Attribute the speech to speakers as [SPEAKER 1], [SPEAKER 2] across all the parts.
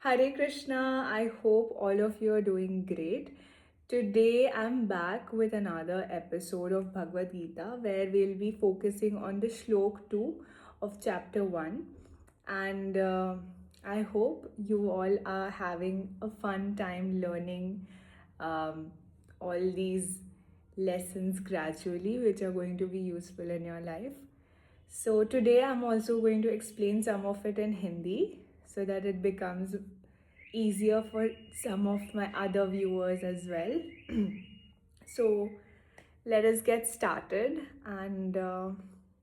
[SPEAKER 1] Hare Krishna, I hope all of you are doing great. Today I'm back with another episode of Bhagavad Gita where we'll be focusing on the Shlok 2 of chapter 1. And I hope you all are having a fun time learning um, all these lessons gradually, which are going to be useful in your life. So today I'm also going to explain some of it in Hindi so that it becomes easier for some of my other viewers as well. So let us get started. And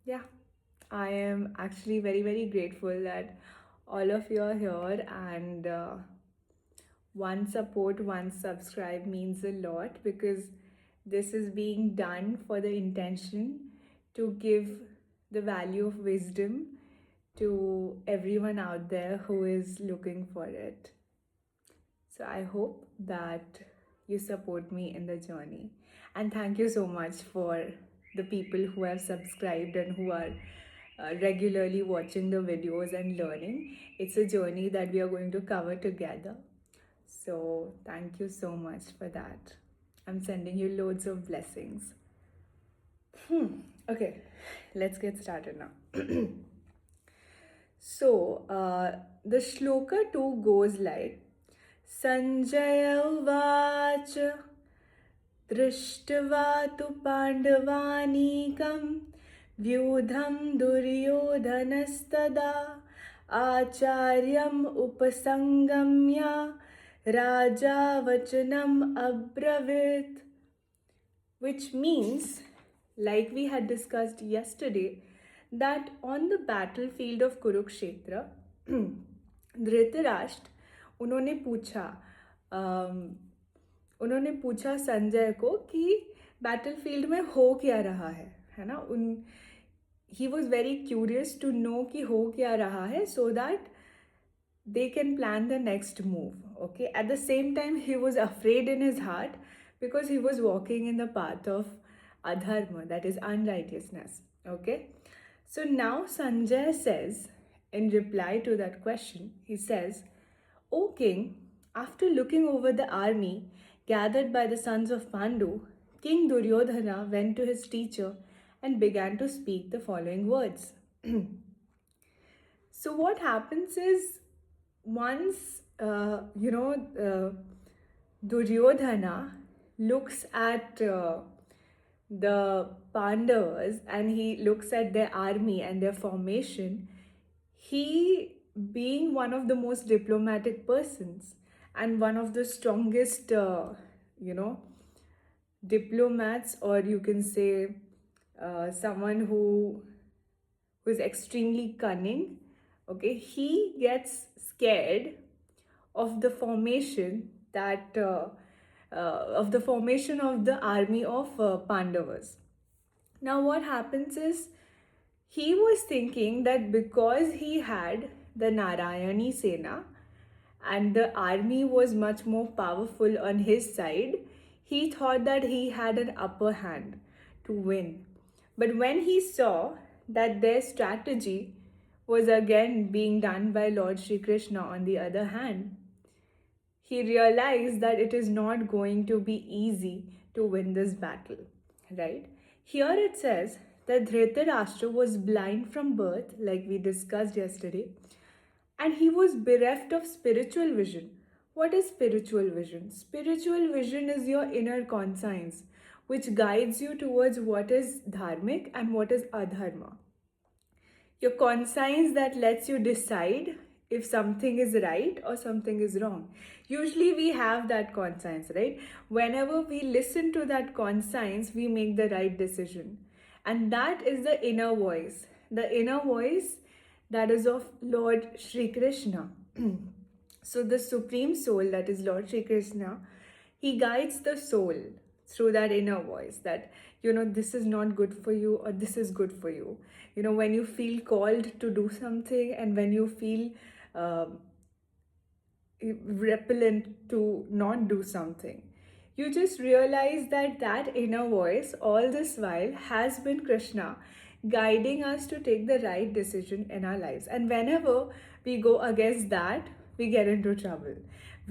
[SPEAKER 1] yeah, I am actually very, very grateful that all of you are here and one support, one subscribe means a lot because this is being done for the intention to give the value of wisdom to everyone out there who is looking for it. So I hope that you support me in the journey. And thank you so much for the people who have subscribed and who are regularly watching the videos and learning. It's a journey that we are going to cover together. So thank you so much for that. I'm sending you loads of blessings. Okay, let's get started now. So the shloka 2 goes like Sanjaya Uvacha दृष्ट्वा तु पाण्डवानीकं व्यूढं दुर्योधनस्तदा आचार्यम् उपसंगम्य राजा वचनम् अब्रवीत्, which means, like we had discussed yesterday, that on the battlefield of Kurukshetra, Dhritarashtra उन्होंने पूछा संजय को कि battlefield में हो क्या रहा है ना. He was very curious to know कि हो क्या रहा है so that they can plan the next move. Okay, at the same time he was afraid in his heart because he was walking in the path of adharma, that is unrighteousness. Okay, so now Sanjay says in reply to that question, he says, O king, after looking over the army gathered by the sons of Pandu, King Duryodhana went to his teacher and began to speak the following words. So what happens is, once Duryodhana looks at the Pandavas and he looks at their army and their formation, he, being one of the most diplomatic persons and one of the strongest diplomats, or you can say someone who is extremely cunning, okay, he gets scared of the formation of the army of Pandavas. Now what happens is, he was thinking that because he had the Narayani Sena and the army was much more powerful on his side, he thought that he had an upper hand to win. But when he saw that their strategy was again being done by Lord Shri Krishna on the other hand, he realized that it is not going to be easy to win this battle, right? Here it says that Dhritarashtra was blind from birth, like we discussed yesterday, and he was bereft of spiritual vision. What is spiritual vision? Spiritual vision is your inner conscience, which guides you towards what is dharmic and what is adharma. Your conscience that lets you decide if something is right or something is wrong. Usually we have that conscience, right? Whenever we listen to that conscience, we make the right decision. And that is the inner voice. The inner voice that is of Lord Shri Krishna. So the Supreme Soul, that is Lord Shri Krishna, he guides the soul through that inner voice that, this is not good for you or this is good for you. When you feel called to do something and when you feel repellent to not do something, you just realize that that inner voice all this while has been Krishna guiding us to take the right decision in our lives. And whenever we go against that, we get into trouble.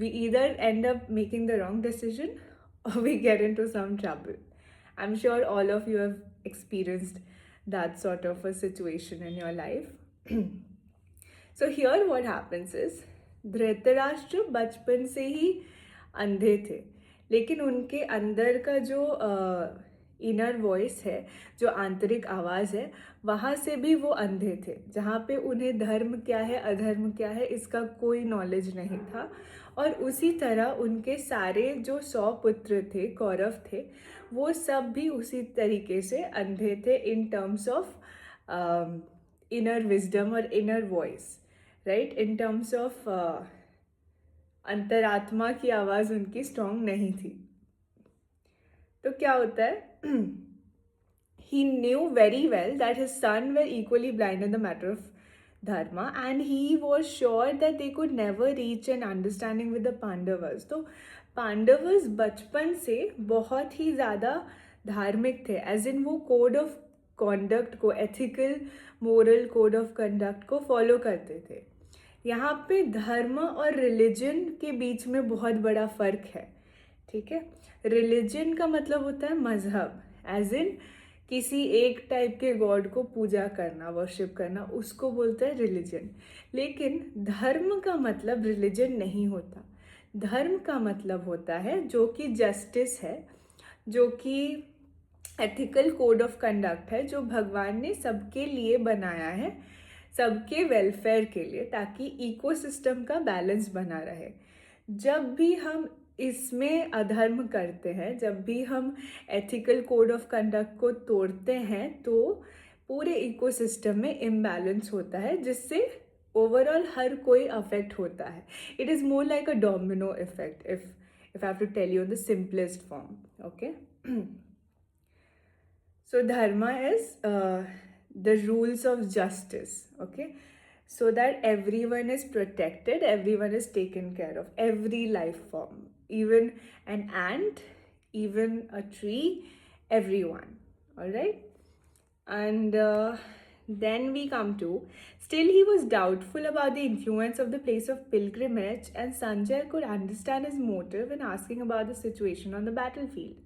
[SPEAKER 1] We either end up making the wrong decision or we get into some trouble. I'm sure all of you have experienced that sort of a situation in your life. So here what happens is, Dhritarashtra बचपन से ही अंधे थे, लेकिन उनके अंदर का जो inner voice है, जो आंतरिक आवाज़ है, वहाँ से भी वो अंधे थे, जहाँ पे उन्हें धर्म क्या है अधर्म क्या है इसका कोई नॉलेज नहीं था। और उसी तरह उनके सारे जो 100 पुत्र थे, कौरव थे, वो सब भी उसी तरीके से अंधे थे in terms of inner wisdom और inner voice, right, in terms of अंतरात्मा की आवाज़ उनकी स्ट्रॉन्ग नहीं थी। तो क्या होता है, he knew very well that his son were equally blind in the matter of dharma, and he was sure that they could never reach an understanding with the Pandavas. तो पांडवस बचपन से बहुत ही ज़्यादा धार्मिक थे, एज इन वो code of conduct को, ethical moral code of conduct को फॉलो करते थे। यहाँ पे धर्म और रिलीजन के बीच में बहुत बड़ा फ़र्क है, ठीक है। रिलीजन का मतलब होता है मज़हब, एज इन किसी एक टाइप के गॉड को पूजा करना, वर्शिप करना, उसको बोलते हैं रिलीजन। लेकिन धर्म का मतलब रिलीजन नहीं होता। धर्म का मतलब होता है जो कि जस्टिस है, जो कि एथिकल कोड ऑफ कंडक्ट है, जो भगवान ने सबके लिए बनाया है, सबके वेलफेयर के लिए, ताकि इकोसिस्टम का बैलेंस बना रहे। जब भी हम इसमें अधर्म करते हैं, जब भी हम एथिकल कोड ऑफ कंडक्ट को तोड़ते हैं, तो पूरे इकोसिस्टम में इम्बैलेंस होता है, जिससे ओवरऑल हर कोई अफेक्ट होता है। It is more like a domino effect, if I have to tell you in the simplest form, okay? So dharma is the rules of justice, okay? So that everyone is protected, everyone is taken care of, every life form, even an ant, even a tree, everyone, all right? And then we come to, still he was doubtful about the influence of the place of pilgrimage, and Sanjay could understand his motive in asking about the situation on the battlefield.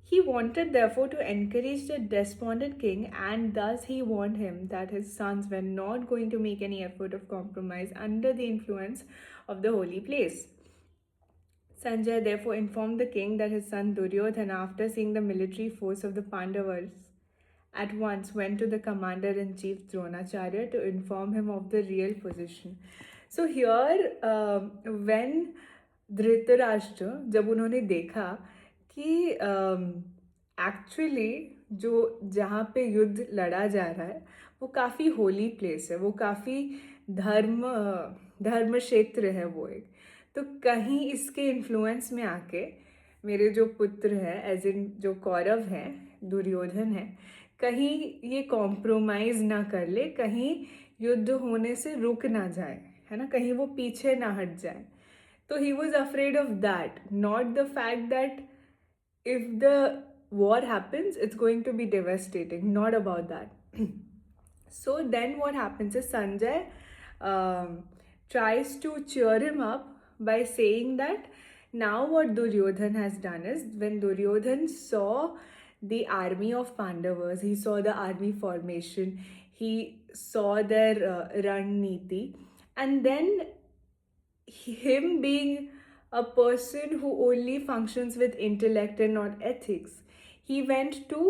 [SPEAKER 1] He wanted therefore to encourage the despondent king, and thus he warned him that his sons were not going to make any effort of compromise under the influence of the holy place. Sanjay therefore informed the king that his son Duryodhana, after seeing the military force of the Pandavas, at once went to the commander-in-chief Dronacharya to inform him of the real position. So here, when Dhritarashtra, जब उन्होंने देखा कि actually जो जहाँ पे युद्ध लड़ा जा रहा है वो काफ़ी होली प्लेस है, वो काफ़ी धर्म क्षेत्र है वो एक, तो कहीं इसके इन्फ्लुएंस में आके मेरे जो पुत्र हैं, एज इन जो कौरव हैं, दुर्योधन है, कहीं ये कॉम्प्रोमाइज़ ना कर ले, कहीं युद्ध होने से रुक ना जाए, है ना, कहीं वो पीछे ना हट जाए। तो he was afraid of that, not the fact that if the war happens, it's going to be devastating, not about that. So then what happens is Sanjay tries to cheer him up by saying that now what Duryodhan has done is, when Duryodhan saw the army of Pandavas, he saw the army formation, he saw their Raniti, and then him being a person who only functions with intellect and not ethics, he went to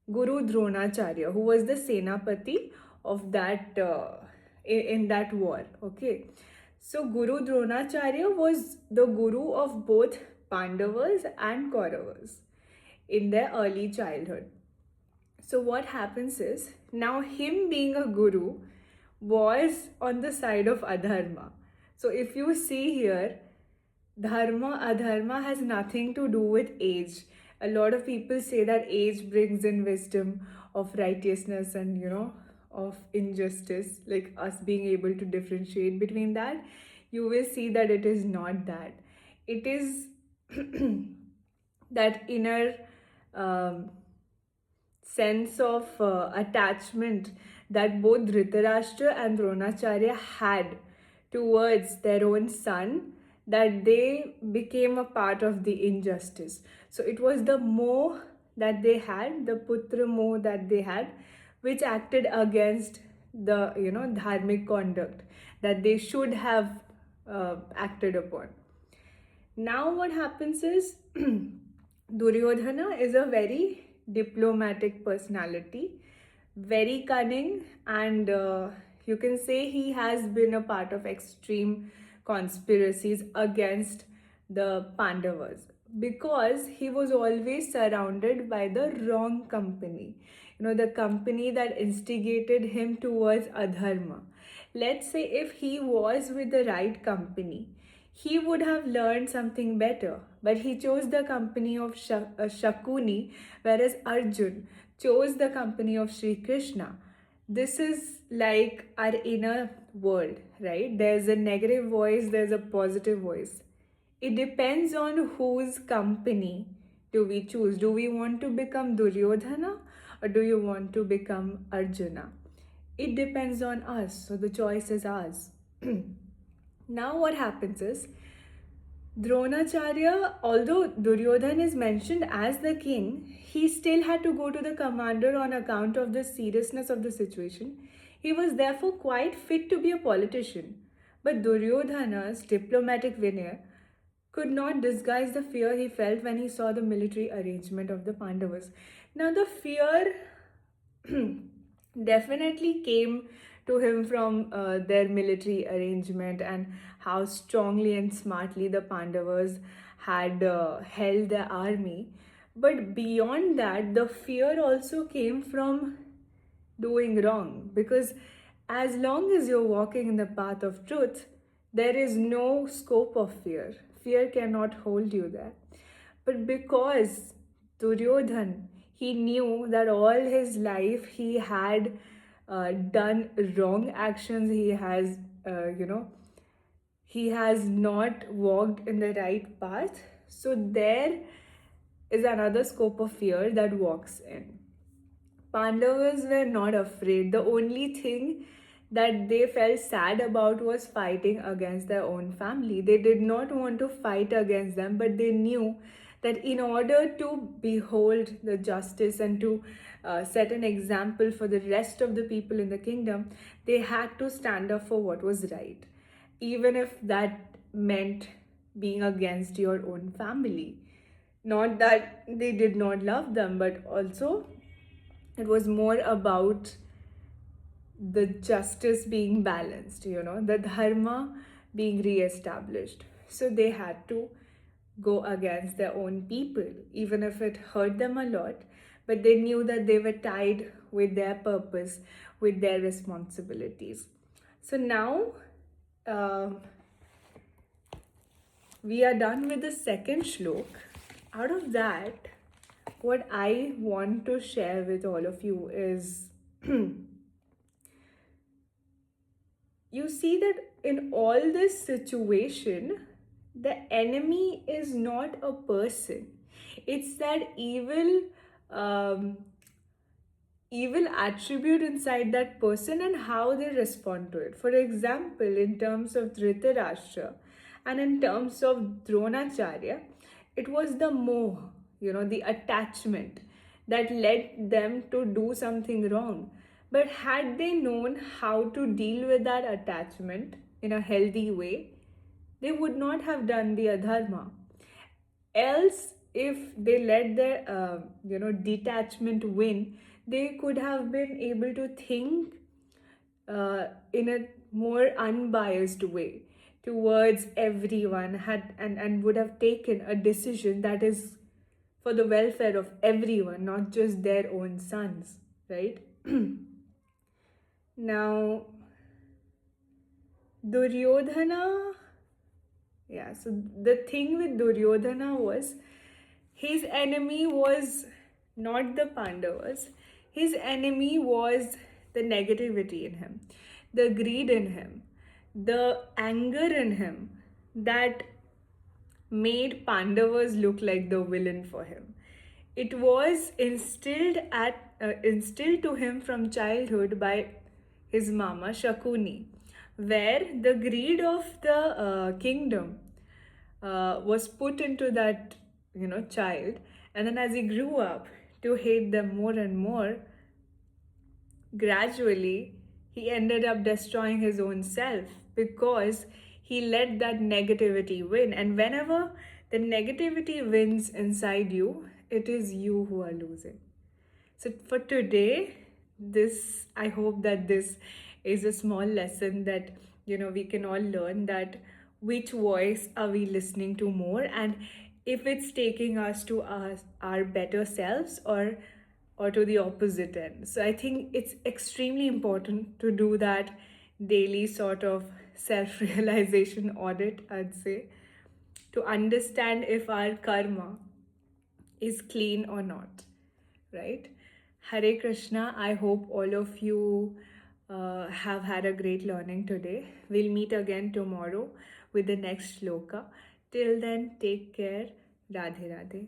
[SPEAKER 1] Guru Dronacharya, who was the Senapati of that in that war, okay? So Guru Dronacharya was the guru of both Pandavas and Kauravas in their early childhood. So what happens is, now him being a guru was on the side of adharma. So if you see here, dharma, adharma has nothing to do with age. A lot of people say that age brings in wisdom of righteousness and, you know, of injustice, like us being able to differentiate between that. You will see that it is not that. It is that inner sense of attachment that both Dhritarashtra and Dronacharya had towards their own son that they became a part of the injustice. So it was the moh that they had, the putra moh that they had, which acted against the dharmic conduct that they should have acted upon. Now what happens is Duryodhana is a very diplomatic personality, very cunning, and you can say he has been a part of extreme conspiracies against the Pandavas because he was always surrounded by the wrong company. The company that instigated him towards adharma. Let's say if he was with the right company, he would have learned something better, but he chose the company of Shakuni, whereas Arjun chose the company of Sri Krishna. This is like our inner world, right? There's a negative voice, there's a positive voice. It depends on whose company do we choose. Do we want to become Duryodhana or do you want to become Arjuna? It depends on us, so the choice is ours. Now, what happens is Dronacharya, although Duryodhan is mentioned as the king, he still had to go to the commander on account of the seriousness of the situation. He was therefore quite fit to be a politician. But Duryodhana's diplomatic veneer could not disguise the fear he felt when he saw the military arrangement of the Pandavas. Now, the fear definitely came to him from their military arrangement and how strongly and smartly the Pandavas had held their army. But beyond that, the fear also came from doing wrong, because as long as you're walking in the path of truth, there is no scope of fear. Fear cannot hold you there. But because Duryodhan, he knew that all his life he had done wrong actions, he has not walked in the right path. So there is another scope of fear that walks in. Pandavas were not afraid. The only thing that they felt sad about was fighting against their own family. They did not want to fight against them, but they knew that in order to behold the justice and to set an example for the rest of the people in the kingdom, they had to stand up for what was right, even if that meant being against your own family. Not that they did not love them, but also it was more about the justice being balanced, the dharma being re-established. So they had to go against their own people, even if it hurt them a lot. But they knew that they were tied with their purpose, with their responsibilities. So now we are done with the second shlok. Out of that, what I want to share with all of you is you see that in all this situation, the enemy is not a person. It's that evil attribute inside that person and how they respond to it. For example, in terms of Dhritarashtra and in terms of Dronacharya, it was the moh, the attachment that led them to do something wrong. But had they known how to deal with that attachment in a healthy way, they would not have done the adharma. Else, if they let their detachment win, they could have been able to think in a more unbiased way towards everyone, and would have taken a decision that is for the welfare of everyone, not just their own sons, right? Now, Duryodhana, so the thing with Duryodhana was his enemy was not the Pandavas. His enemy was the negativity in him, the greed in him, the anger in him that made Pandavas look like the villain for him. It was instilled to him from childhood by his mama Shakuni, where the greed of the kingdom was put into that child, and then as he grew up to hate them more and more, gradually he ended up destroying his own self because he let that negativity win. And whenever the negativity wins inside you, it is you who are losing. So for today, this I hope that this is a small lesson that we can all learn, that which voice are we listening to more, and if it's taking us to our better selves, or to the opposite end. So I think it's extremely important to do that daily sort of self-realization audit, I'd say, to understand if our karma is clean or not, right? Hare Krishna. I hope all of you have had a great learning today. We'll meet again tomorrow with the next shloka. Till then, take care. Radhe Radhe.